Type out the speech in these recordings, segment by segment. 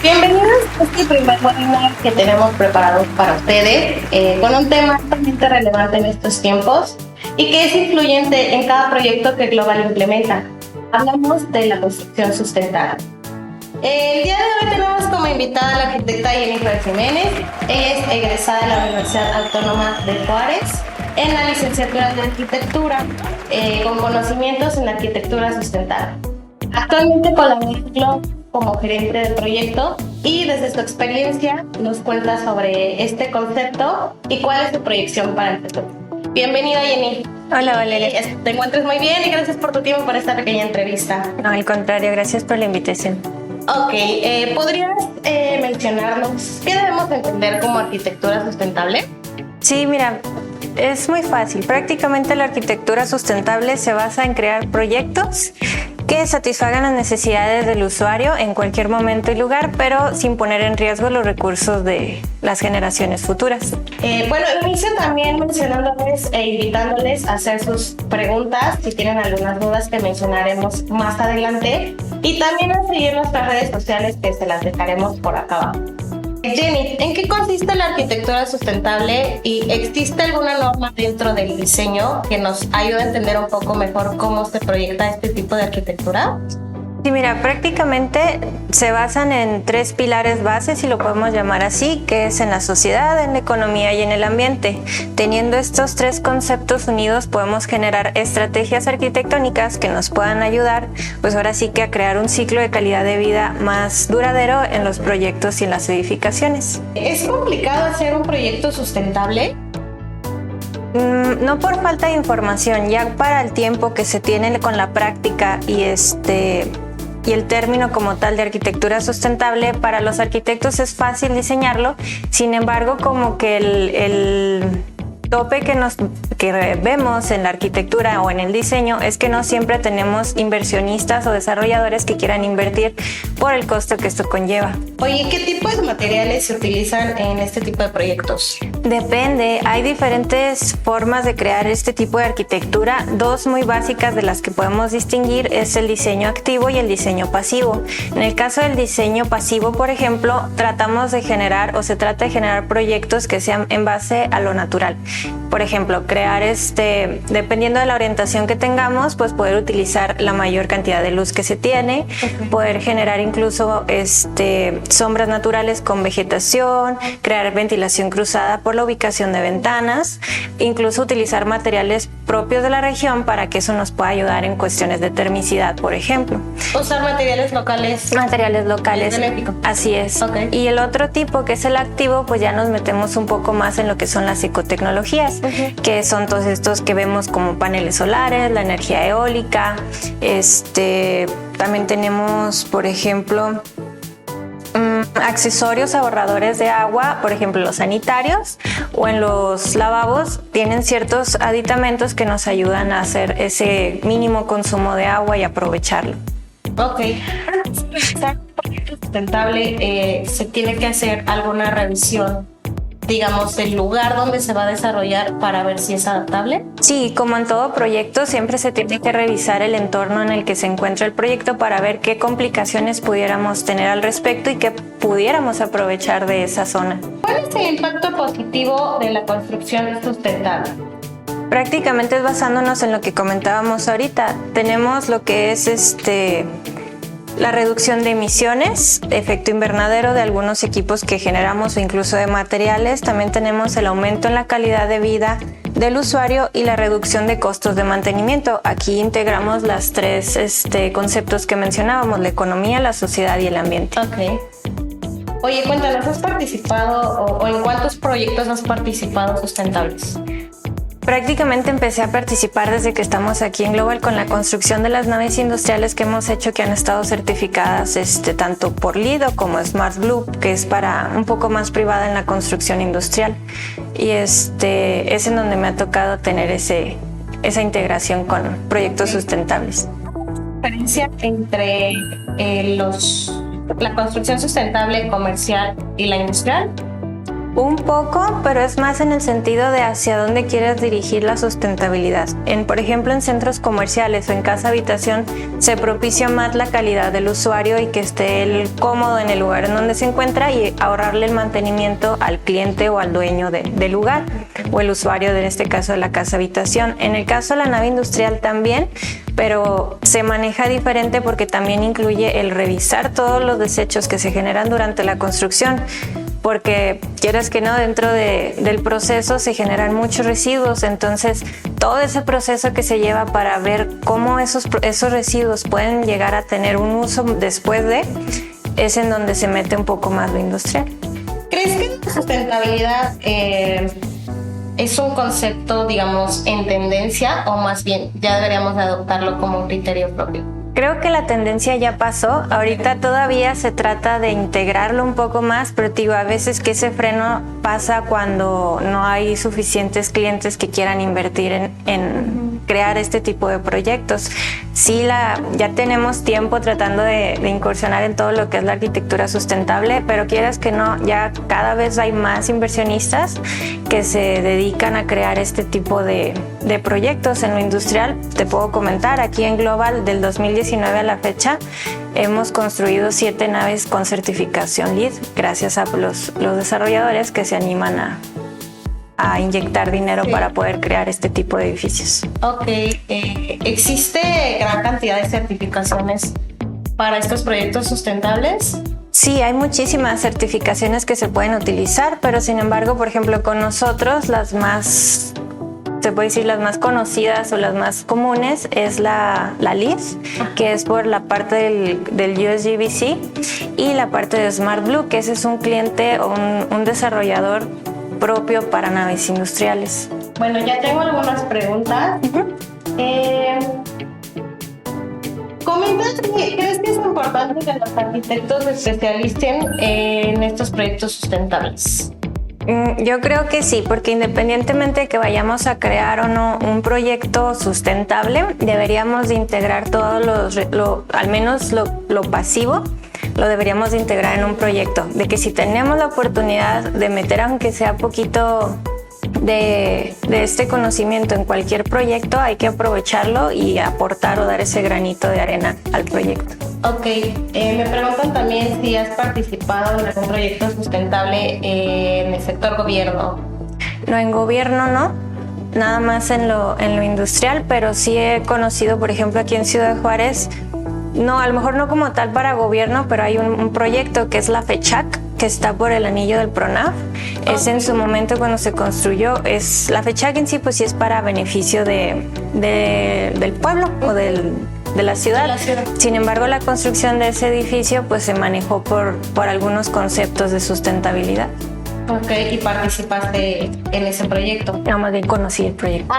Bienvenidos a este primer webinar que tenemos preparado para ustedes con un tema altamente relevante en estos tiempos y que es influyente en cada proyecto que Global implementa. Hablamos de la construcción sustentable. El día de hoy tenemos como invitada a la arquitecta Jennifer Jiménez. Ella es egresada de la Universidad Autónoma de Juárez en la licenciatura de Arquitectura con conocimientos en arquitectura sustentable. Actualmente colabora en Global como gerente del proyecto y desde su experiencia nos cuenta sobre este concepto y cuál es su proyección para el futuro. Bienvenida, Jenny. Hola, Valeria. Te encuentres muy bien y gracias por tu tiempo para esta pequeña entrevista. No, al contrario, gracias por la invitación. Ok, ¿podrías mencionarnos qué debemos entender como arquitectura sustentable? Sí, mira, es muy fácil. Prácticamente la arquitectura sustentable se basa en crear proyectos que satisfagan las necesidades del usuario en cualquier momento y lugar, pero sin poner en riesgo los recursos de las generaciones futuras. Bueno, inicio también mencionándoles e invitándoles a hacer sus preguntas si tienen algunas dudas que mencionaremos más adelante y también a seguir nuestras redes sociales que se las dejaremos por acá abajo. Jenny, ¿en qué consiste la arquitectura sustentable y existe alguna norma dentro del diseño que nos ayude a entender un poco mejor cómo se proyecta este tipo de arquitectura? Sí, mira, prácticamente se basan en tres pilares bases, si lo podemos llamar así, que es en la sociedad, en la economía y en el ambiente. Teniendo estos tres conceptos unidos, podemos generar estrategias arquitectónicas que nos puedan ayudar, pues ahora sí que a crear un ciclo de calidad de vida más duradero en los proyectos y en las edificaciones. ¿Es complicado hacer un proyecto sustentable? No por falta de información, ya para el tiempo que se tiene con la práctica y el término como tal de arquitectura sustentable, para los arquitectos es fácil diseñarlo. Sin embargo, como que el tope que vemos en la arquitectura o en el diseño es que no siempre tenemos inversionistas o desarrolladores que quieran invertir por el costo que esto conlleva. Oye, ¿qué tipo de materiales se utilizan en este tipo de proyectos? Depende, hay diferentes formas de crear este tipo de arquitectura. Dos muy básicas de las que podemos distinguir es el diseño activo y el diseño pasivo. En el caso del diseño pasivo, por ejemplo, se trata de generar proyectos que sean en base a lo natural. Por ejemplo, crear dependiendo de la orientación que tengamos, pues poder utilizar la mayor cantidad de luz que se tiene, poder generar incluso sombras naturales con vegetación, crear ventilación cruzada por la ubicación de ventanas, incluso utilizar materiales propios de la región para que eso nos pueda ayudar en cuestiones de termicidad, por ejemplo. Usar materiales locales. Materiales locales. Así es. Okay. Y el otro tipo, que es el activo, pues ya nos metemos un poco más en lo que son las ecotecnologías, que son todos estos que vemos como paneles solares, la energía eólica. También tenemos, por ejemplo, accesorios ahorradores de agua, por ejemplo los sanitarios o en los lavabos tienen ciertos aditamentos que nos ayudan a hacer ese mínimo consumo de agua y aprovecharlo. Ok. Para un proyecto sustentable se tiene que hacer alguna revisión, digamos, del lugar donde se va a desarrollar para ver si es adaptable. Sí, como en todo proyecto, siempre se tiene que revisar el entorno en el que se encuentra el proyecto para ver qué complicaciones pudiéramos tener al respecto y qué pudiéramos aprovechar de esa zona. ¿Cuál es el impacto positivo de la construcción sustentable? Prácticamente es basándonos en lo que comentábamos ahorita. Tenemos lo que es la reducción de emisiones, efecto invernadero de algunos equipos que generamos o incluso de materiales. También tenemos el aumento en la calidad de vida del usuario y la reducción de costos de mantenimiento. Aquí integramos las tres conceptos que mencionábamos: la economía, la sociedad y el ambiente. Ok. Oye, cuéntanos, ¿has participado o en cuántos proyectos has participado sustentables? Prácticamente empecé a participar desde que estamos aquí en Global con la construcción de las naves industriales que hemos hecho, que han estado certificadas tanto por LEED como Smart Blue, que es para un poco más privada en la construcción industrial. Y es en donde me ha tocado tener esa integración con proyectos sustentables. ¿Qué diferencia entre la construcción sustentable comercial y la industrial? Un poco, pero es más en el sentido de hacia dónde quieres dirigir la sustentabilidad. Por ejemplo, en centros comerciales o en casa habitación se propicia más la calidad del usuario y que esté él cómodo en el lugar en donde se encuentra y ahorrarle el mantenimiento al cliente o al dueño del lugar o el usuario, en este caso de la casa habitación. En el caso de la nave industrial también, pero se maneja diferente porque también incluye el revisar todos los desechos que se generan durante la construcción, porque quieras que no, dentro del proceso se generan muchos residuos, entonces todo ese proceso que se lleva para ver cómo esos residuos pueden llegar a tener un uso después es en donde se mete un poco más lo industrial. ¿Crees que la sustentabilidad es un concepto, digamos, en tendencia o más bien ya deberíamos de adoptarlo como un criterio propio? Creo que la tendencia ya pasó, ahorita todavía se trata de integrarlo un poco más, pero digo, a veces que ese freno pasa cuando no hay suficientes clientes que quieran invertir en crear este tipo de proyectos. Sí, ya tenemos tiempo tratando de incursionar en todo lo que es la arquitectura sustentable, pero quieras que no, ya cada vez hay más inversionistas que se dedican a crear este tipo de proyectos. En lo industrial, te puedo comentar, aquí en Global del 2019 a la fecha hemos construido 7 naves con certificación LEED gracias a los desarrolladores que se animan a inyectar dinero para poder crear este tipo de edificios. Ok, ¿existe gran cantidad de certificaciones para estos proyectos sustentables? Sí, hay muchísimas certificaciones que se pueden utilizar, pero sin embargo, por ejemplo, con nosotros las más conocidas o las más comunes es la LEED, que es por la parte del USGBC, y la parte de Smart Blue, que ese es un cliente o un desarrollador propio para naves industriales. Bueno, ya tengo algunas preguntas. ¿Crees que es importante que los arquitectos se especialicen en estos proyectos sustentables? Yo creo que sí, porque independientemente de que vayamos a crear o no un proyecto sustentable, deberíamos de integrar al menos lo pasivo, lo deberíamos de integrar en un proyecto. De que si tenemos la oportunidad de meter, aunque sea poquito de este conocimiento en cualquier proyecto, hay que aprovecharlo y aportar o dar ese granito de arena al proyecto. Ok, me preguntan también si has participado en algún proyecto sustentable en el sector gobierno. No, en gobierno no, nada más en lo industrial, pero sí he conocido, por ejemplo, aquí en Ciudad Juárez, no, a lo mejor no como tal para gobierno, pero hay un proyecto que es la FECHAC, que está por el anillo del PRONAF. Es en su momento cuando se construyó. La FECHAC en sí pues sí es para beneficio del pueblo o de la ciudad. Sin embargo, la construcción de ese edificio pues se manejó por algunos conceptos de sustentabilidad. Ok, ¿y participaste en ese proyecto? No, más bien conocí el proyecto.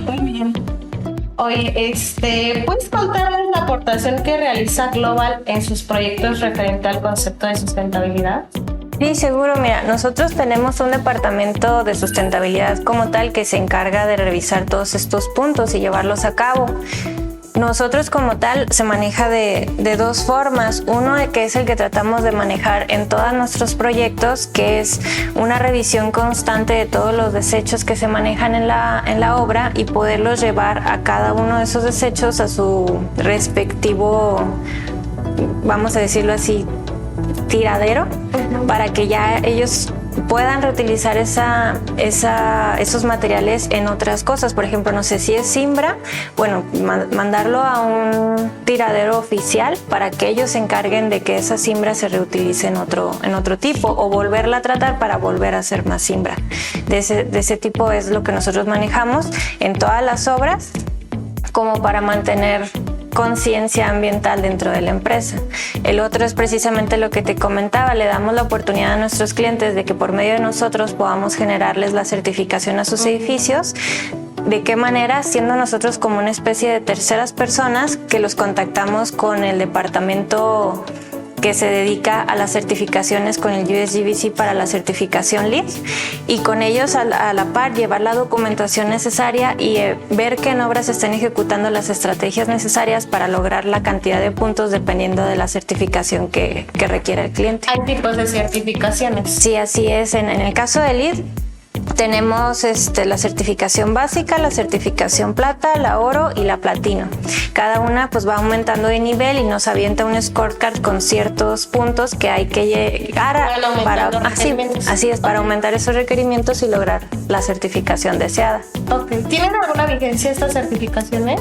Muy bien. Oye, ¿puedes contarnos la aportación que realiza Global en sus proyectos referente al concepto de sustentabilidad? Sí, seguro. Mira, nosotros tenemos un departamento de sustentabilidad como tal que se encarga de revisar todos estos puntos y llevarlos a cabo. Nosotros como tal se maneja de 2 formas. Uno que es el que tratamos de manejar en todos nuestros proyectos, que es una revisión constante de todos los desechos que se manejan en la obra y poderlos llevar a cada uno de esos desechos a su respectivo, vamos a decirlo así, tiradero, para que ya ellos puedan reutilizar esos materiales en otras cosas. Por ejemplo, no sé si es cimbra, bueno, mandarlo a un tiradero oficial para que ellos se encarguen de que esa cimbra se reutilice en otro tipo, o volverla a tratar para volver a hacer más cimbra. De ese tipo es lo que nosotros manejamos en todas las obras, como para mantener conciencia ambiental dentro de la empresa. El otro es precisamente lo que te comentaba, le damos la oportunidad a nuestros clientes de que por medio de nosotros podamos generarles la certificación a sus edificios. ¿De qué manera? Siendo nosotros como una especie de terceras personas que los contactamos con el departamento que se dedica a las certificaciones con el USGBC para la certificación LEED, y con ellos a la par llevar la documentación necesaria y ver que en obras se estén ejecutando las estrategias necesarias para lograr la cantidad de puntos dependiendo de la certificación que requiere el cliente. Hay tipos de certificaciones. Sí, así es. En el caso de LEED tenemos la certificación básica, la certificación plata, la oro y la platino. Cada una pues va aumentando de nivel y nos avienta un scorecard con ciertos puntos que hay que llegar para aumentar esos requerimientos y lograr la certificación deseada. Okay. ¿Tienen alguna vigencia estas certificaciones?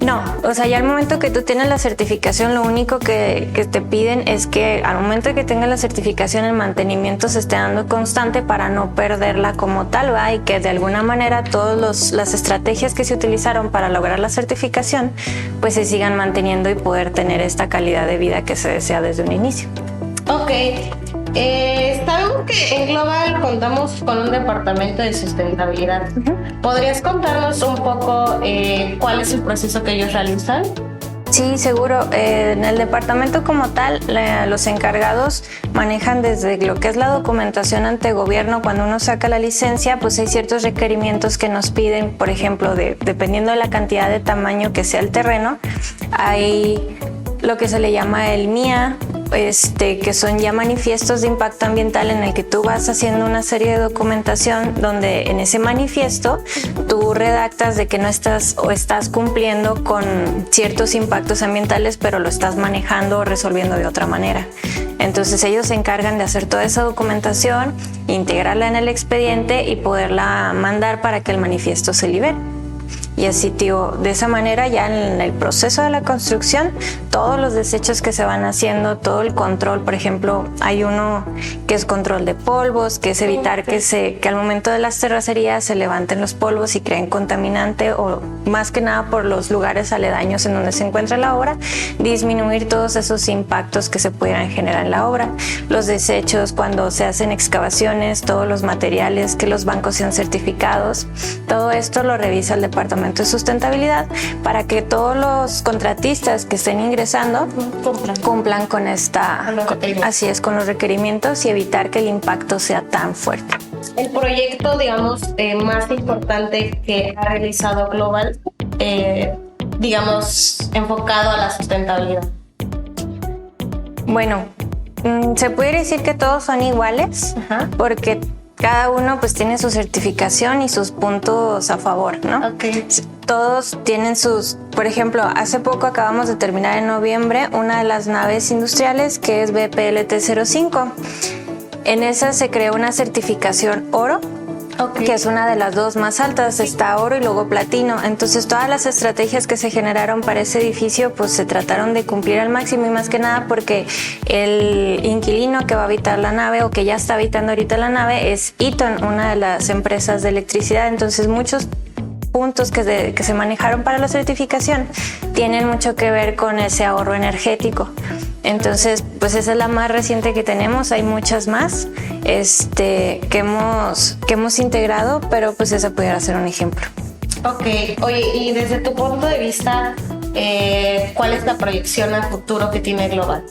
No, o sea, ya al momento que tú tienes la certificación, lo único que te piden es que al momento de que tengas la certificación, el mantenimiento se esté dando constante para no perderla como tal, ¿va? Y que de alguna manera todas las estrategias que se utilizaron para lograr la certificación, pues se sigan manteniendo y poder tener esta calidad de vida que se desea desde un inicio. Ok. Sabemos que en Global contamos con un departamento de sustentabilidad. ¿Podrías contarnos un poco cuál es el proceso que ellos realizan? Sí, seguro. En el departamento como tal, los encargados manejan desde lo que es la documentación ante gobierno. Cuando uno saca la licencia, pues hay ciertos requerimientos que nos piden, por ejemplo, dependiendo de la cantidad de tamaño que sea el terreno, hay lo que se le llama el MIA, que son ya manifiestos de impacto ambiental, en el que tú vas haciendo una serie de documentación donde en ese manifiesto tú redactas de que no estás o estás cumpliendo con ciertos impactos ambientales, pero lo estás manejando o resolviendo de otra manera. Entonces ellos se encargan de hacer toda esa documentación, integrarla en el expediente y poderla mandar para que el manifiesto se libere. Y así, de esa manera ya en el proceso de la construcción, todos los desechos que se van haciendo, todo el control, por ejemplo, hay uno que es control de polvos, que es evitar que al momento de las terracerías se levanten los polvos y creen contaminante, o más que nada por los lugares aledaños en donde se encuentra la obra, disminuir todos esos impactos que se pudieran generar en la obra. Los desechos, cuando se hacen excavaciones, todos los materiales, que los bancos sean certificados, todo esto lo revisa el departamento de sustentabilidad para que todos los contratistas que estén ingresando cumplan con con los requerimientos y evitar que el impacto sea tan fuerte. El proyecto, digamos, más importante que ha realizado Global, enfocado a la sustentabilidad. Bueno, se puede decir que todos son iguales, porque cada uno pues tiene su certificación y sus puntos a favor, ¿no? Okay. Todos tienen por ejemplo, hace poco acabamos de terminar en noviembre una de las naves industriales que es BPLT-05. En esa se creó una certificación oro, que es una de las dos más altas, está oro y luego platino. Entonces todas las estrategias que se generaron para ese edificio pues se trataron de cumplir al máximo, y más que nada porque el inquilino que va a habitar la nave, o que ya está habitando ahorita la nave, es Eaton, una de las empresas de electricidad. Entonces muchos puntos que se manejaron para la certificación tienen mucho que ver con ese ahorro energético. Entonces, pues esa es la más reciente que tenemos. Hay muchas más que hemos integrado, pero pues esa pudiera ser un ejemplo. Ok, oye, y desde tu punto de vista, ¿cuál es la proyección a futuro que tiene Global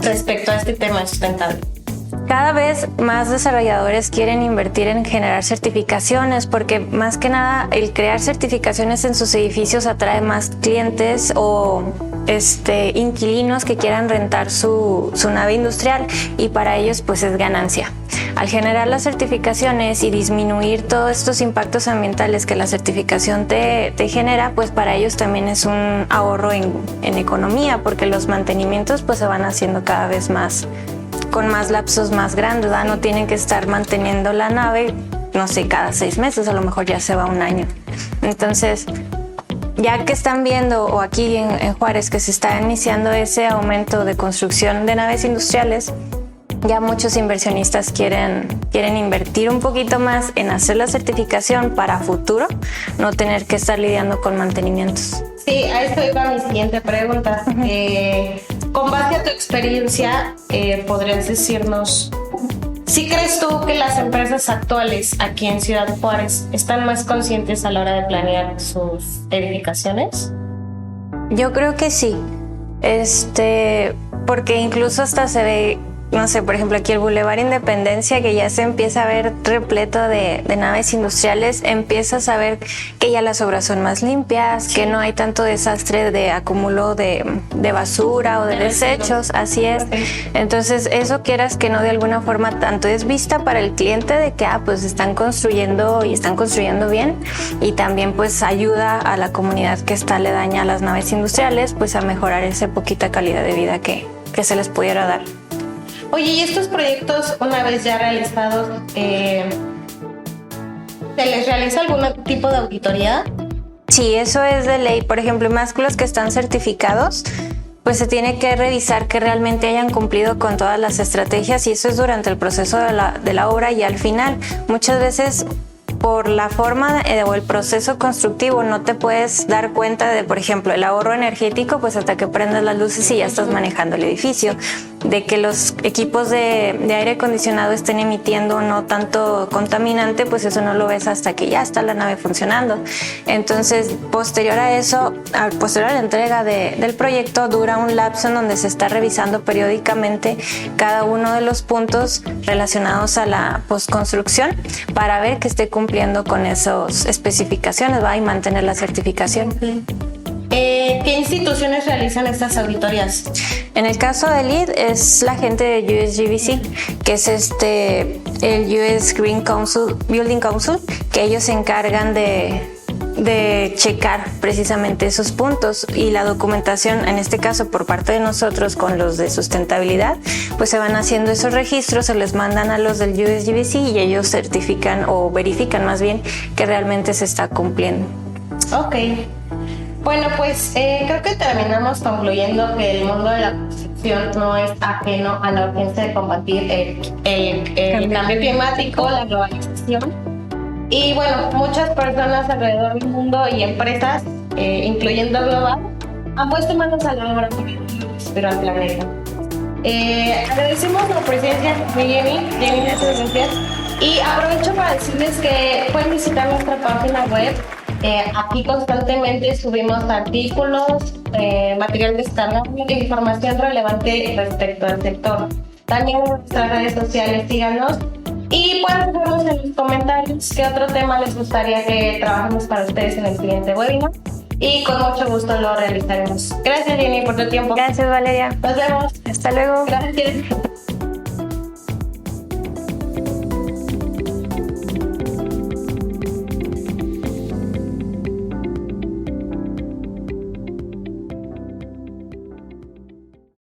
respecto a este tema sustentable? Cada vez más desarrolladores quieren invertir en generar certificaciones, porque más que nada el crear certificaciones en sus edificios atrae más clientes o inquilinos que quieran rentar su nave industrial, y para ellos pues es ganancia. Al generar las certificaciones y disminuir todos estos impactos ambientales que la certificación te genera, pues para ellos también es un ahorro en economía, porque los mantenimientos pues se van haciendo cada vez más, con más lapsos más grandes, ¿verdad? No tienen que estar manteniendo la nave, no sé, cada 6 meses, a lo mejor ya se va un año. Entonces, ya que están viendo, o aquí en Juárez, que se está iniciando ese aumento de construcción de naves industriales, ya muchos inversionistas quieren invertir un poquito más en hacer la certificación para futuro, no tener que estar lidiando con mantenimientos. Sí, a esto iba mi siguiente pregunta. Con base a tu experiencia, ¿podrías decirnos si crees tú que las empresas actuales aquí en Ciudad Juárez están más conscientes a la hora de planear sus edificaciones? Yo creo que sí. porque incluso hasta se ve, no sé, por ejemplo, aquí el Boulevard Independencia, que ya se empieza a ver repleto de naves industriales, empiezas a ver que ya las obras son más limpias, que no hay tanto desastre de acúmulo de basura o de desechos, así es. Entonces, eso quieras que no, de alguna forma, tanto es vista para el cliente de que, pues están construyendo y están construyendo bien, y también pues ayuda a la comunidad que está aledaña a las naves industriales, pues a mejorar esa poquita calidad de vida que se les pudiera dar. Oye, ¿y estos proyectos, una vez ya realizados, se les realiza algún tipo de auditoría? Sí, eso es de ley. Por ejemplo, más que los que están certificados, pues se tiene que revisar que realmente hayan cumplido con todas las estrategias, y eso es durante el proceso de la obra y al final. Muchas veces, por la forma o el proceso constructivo, no te puedes dar cuenta de, por ejemplo, el ahorro energético, pues hasta que prendes las luces y ya estás manejando el edificio. De que los equipos de aire acondicionado estén emitiendo no tanto contaminante, pues eso no lo ves hasta que ya está la nave funcionando. Entonces, posterior a eso, posterior a la entrega del proyecto, dura un lapso en donde se está revisando periódicamente cada uno de los puntos relacionados a la postconstrucción para ver que esté cumpliendo con esas especificaciones, ¿va? Y mantener la certificación. ¿Qué instituciones realizan estas auditorías? En el caso de LEED es la gente de USGBC, que es el US Green Council, Building Council, que ellos se encargan de checar precisamente esos puntos, y la documentación, en este caso por parte de nosotros con los de sustentabilidad, pues se van haciendo esos registros, se les mandan a los del USGBC y ellos certifican o verifican más bien que realmente se está cumpliendo. Ok. Bueno, pues creo que terminamos concluyendo que el mundo de la construcción no es ajeno a la urgencia de combatir el cambio climático, la globalización. Y bueno, muchas personas alrededor del mundo y empresas, incluyendo Global, han puesto manos a la obra para al planeta. Agradecemos la presencia de Jenny, muchas gracias. Y aprovecho para decirles que pueden visitar nuestra página web. Aquí constantemente subimos artículos, material descargable, información relevante respecto al sector. También en nuestras redes sociales, síganos y pueden dejarnos en los comentarios qué otro tema les gustaría que trabajemos para ustedes en el siguiente webinar, y con mucho gusto lo realizaremos. Gracias, Jenny, por tu tiempo. Gracias, Valeria. Nos vemos. Hasta luego. Gracias.